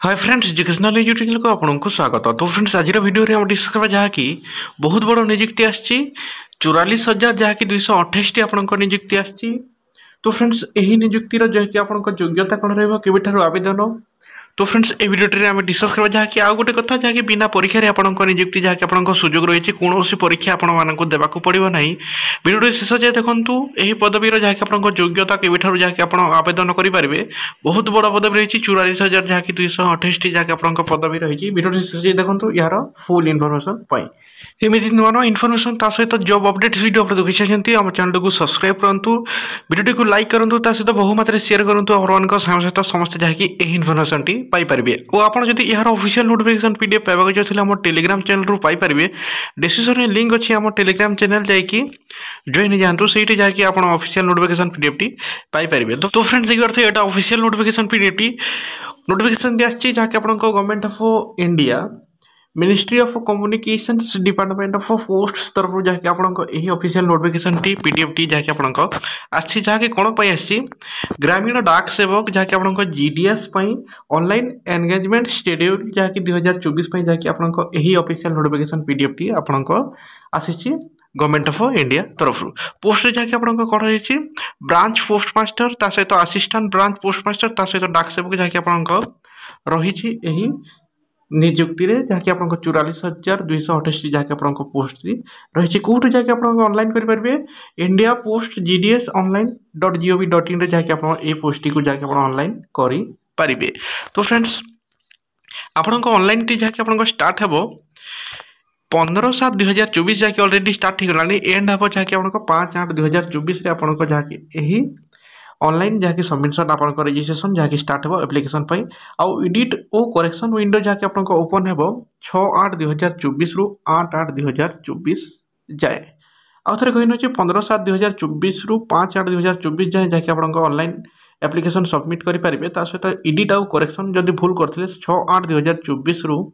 Hi friends educational YouTube channel को आपको स्वागत। तो फ्रेंड्स आज वीडियो रे हम डिस्कस करबा जहाँकि बहुत बड़ नियुक्ति आछि 44,000 जहाँकि 228 आपंक नियुक्ति आछि। तो फ्रेंड्स यही नियुक्तिर जहाँकि आपंक योग्यता कौन रहिबो केबेठारु आवेदन। तो फ्रेंड्स ए वीडियो आम डिस्कस करबा जहाँकि आउ गोटे कथा जहाँकि बिना परीक्षा आपंक नियुक्ति जहाँकि आपंक सुजोग रही कौन परीक्षा आपण देवाक पड़ो ना। वीडियो शेष जाए देखूँ यही पदवीर जहाँकि आपंक योग्यता केबेठारु जहाँकि आप आवेदन करेंगे बहुत बड़ पदवी रही 44,000 जहाँकि 228 जहाँकि आपंक पदवी रही। वीडियो शेष जाए देखूँ यार फुल इनफर्मेशन पाई एमती नुआ नुआ इनफर्मेशन ता सहित जॉब अपडेट वीडियो आप देखी चाहते आम चैनल को सब्सक्राइब करूँ, वीडियो को लाइक करूँ, ता सहित बहु मात्रा शेयर करूँ आप सहित समस्त जहाँकि यही इनफर्मेशन टी पाइपर। और आपड़ जब यार ऑफिशियल नोटिफिकेशन पीडीएफ पाइबा चाहते आम टेलीग्राम चैनल रू पाइपर। डिस्क्रिप्शन में लिंक अच्छी आम टेलीग्राम चैनल जाकि जॉइन जातु से जहाँकि आप official notification PDF T Piper. तो फ्रेंड्स देखिए यहाँ official notification PDF T notification आसी जहाँकि आप government of India ministry of communications department of post तरफ जहाँकि आपको यही official notification T PDF T जहाँकि आपको आसी जहाँकि कौन पर आसी ग्रामीण डाक सेवक जहाँकि आपको जीडीएस ऑनलाइन एंगेजमेंट शेड्यूल जहाँकि 2024 जहाँकि आपको यही ऑफिशियल नोटिफिकेशन पीडीएफ टी आपको आसी गवर्नमेंट ऑफ इंडिया तरफ पोस्ट जहाँकि आपको कौन रही ब्रांच पोस्ट मास्टर ता सहित असिस्टेंट ब्रांच पोस्ट मास्टर ता सहित डाक सेवक जहाँकि आपको रही नियुक्ति जहाँकि आप 44,228 जहाँकि आप पोस्ट रही कौट जहाँकि आप ऑनलाइन करेंगे इंडिया पोस्ट जीडीएस online.gov.in जहाँकि आप पोस्ट को जहाँकि आप ऑनलाइन करेंगे। तो फ्रेंड्स आपण ऑनलाइन टी जहाँकि आप स्टार्ट हे 15/7/2024 जहाँकि ऑलरेडी स्टार्ट हो गलानी एंड हम जहाँकि आप 5/8/2024 आपको जहाँकि यही ऑनलाइन जहाँकि सबमिशन आपंक रजिस्ट्रेशन जहाँकि स्टार्ट हो एप्लिकेशन आउ एडिट और करेक्शन विंडो जहाँकि आप ओपन हो 6/8/2024 रु 8/8/2024 जाए। आउ थे कही नए 15/7/2024 रु 5/8/2024 जाए जहाँकि आप ऑनलाइन एप्लिकेशन सबमिट करेंगे। सहित एडिट आउ करेक्शन जब भूल करते 6/8/2024 रु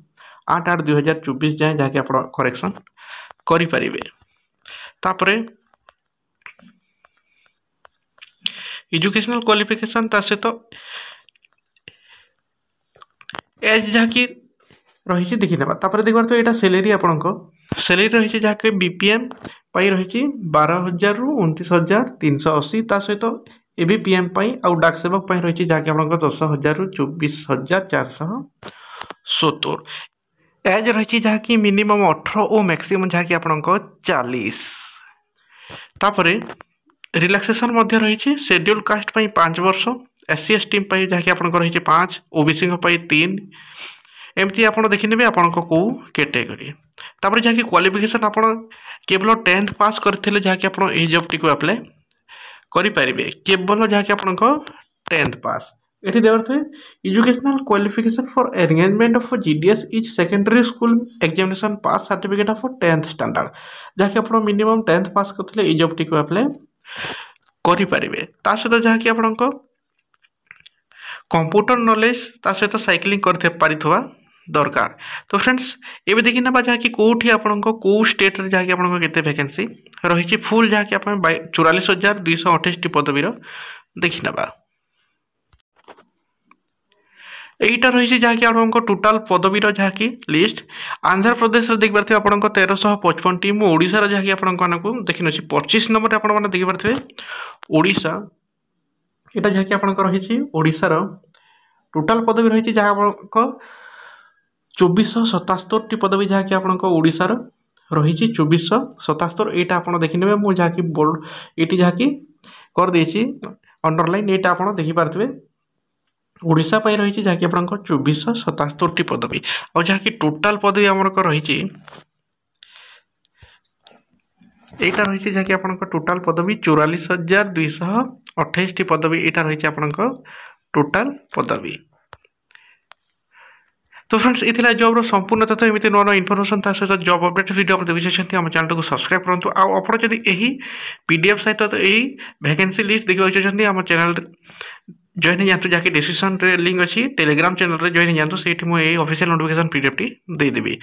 8/8/2024 जाए जहाँकि आप करेक्शन करेंगे। तापर एजुकेशनल क्वालिफिकेशन ता सहित एज जहाँकि रही देखी ना। देखिए तो यहाँ सैलरी आपको सैलरी रही जहाँकि बीपीएम रही 12,000 रु 29,380 ता सहित एबीपीएम आउ डाक सेवक रही जहाँकि आप 10,000 रु 24,470 एज रही जहाँकि मिनिमम 18 और मैक्सिमम जहाँकि आपको 40। तापर रिलैक्सेशन रही शेड्यूल कास्ट 5 वर्ष एससी एसटी जहाँकि आप रही 5 ओबीसी 3 एमती आप देखने आपको कौ कैटेगरी। तापर जहाँकि क्वालिफिकेशन आप केवल 10th पास करते जहाँकि आप जॉब टी को अप्लाई करेंगे केवल जहाँकि आपको 10th पास। ये देवर थे educational qualification for engagement of GDS is secondary school examination pass certificate of 10th standard जहाँकि आप मिनिमम 10th पास करते ये जॉब टी को अप्लाई करेंगे। ता सहित जहाँकि आपको कंप्यूटर नॉलेज ता सहित साइक्लिंग कर दरकार। तो फ्रेंड्स ये देखी ना जहाँकि कौटी आपको कौ स्टेट जहाँकि आपको केते वैकेंसी रही फुल जहाँकि आप 44,228 पदवीर देखी ना। यहीटा रही जहाँकि आपको टोटाल पदवीर जहाँकि लिस्ट आंध्र प्रदेश देख पारे आपको 1355 टी ओडिशार जहाँकि आपको देखी नई 25 नंबर आप देखी पारे ओडिशा यहाँ जहाँकि आपको रही ओडिशार टोटाल पदवी रही जहाँ आपको 2477 टी पदवी जहाँकि आपको ओडिशार रही 2477 यहाँ आप देखने मुझे जहाँकि बोल्ड ये जहाँकि कर देसी अंडरलाइन यहाँ आप देखी पारे ओडिशा रही जहाँकि आपको 2477 टी पदवी और जहाँकि टोटाल पदवी आमर रही यहाँ रही जहाँकि आपको टोटाल पदवी 44,228 टी पदवी यहाँ रही आपको टोटाल पदवी। तो फ्रेंड्स ये जॉब संपूर्ण तथ्य एमती नुआ नुआ इनफर्मेशन सहित जॉब अपडेट वीडियो आप देखी चाहते आम चैनल को सब्सक्राइब करूँ। आप यही पीडीएफ सहित यही वैकेंसी लिस्ट देखा चाहते आम चैनल जॉइन जातु जहाँकि डिस्क्रिप्शन लिंक अच्छी टेलीग्राम चैनल जॉइन जातु से मुझे ऑफिशियल नोटिफिकेशन पीडीएफ टी देदेवी।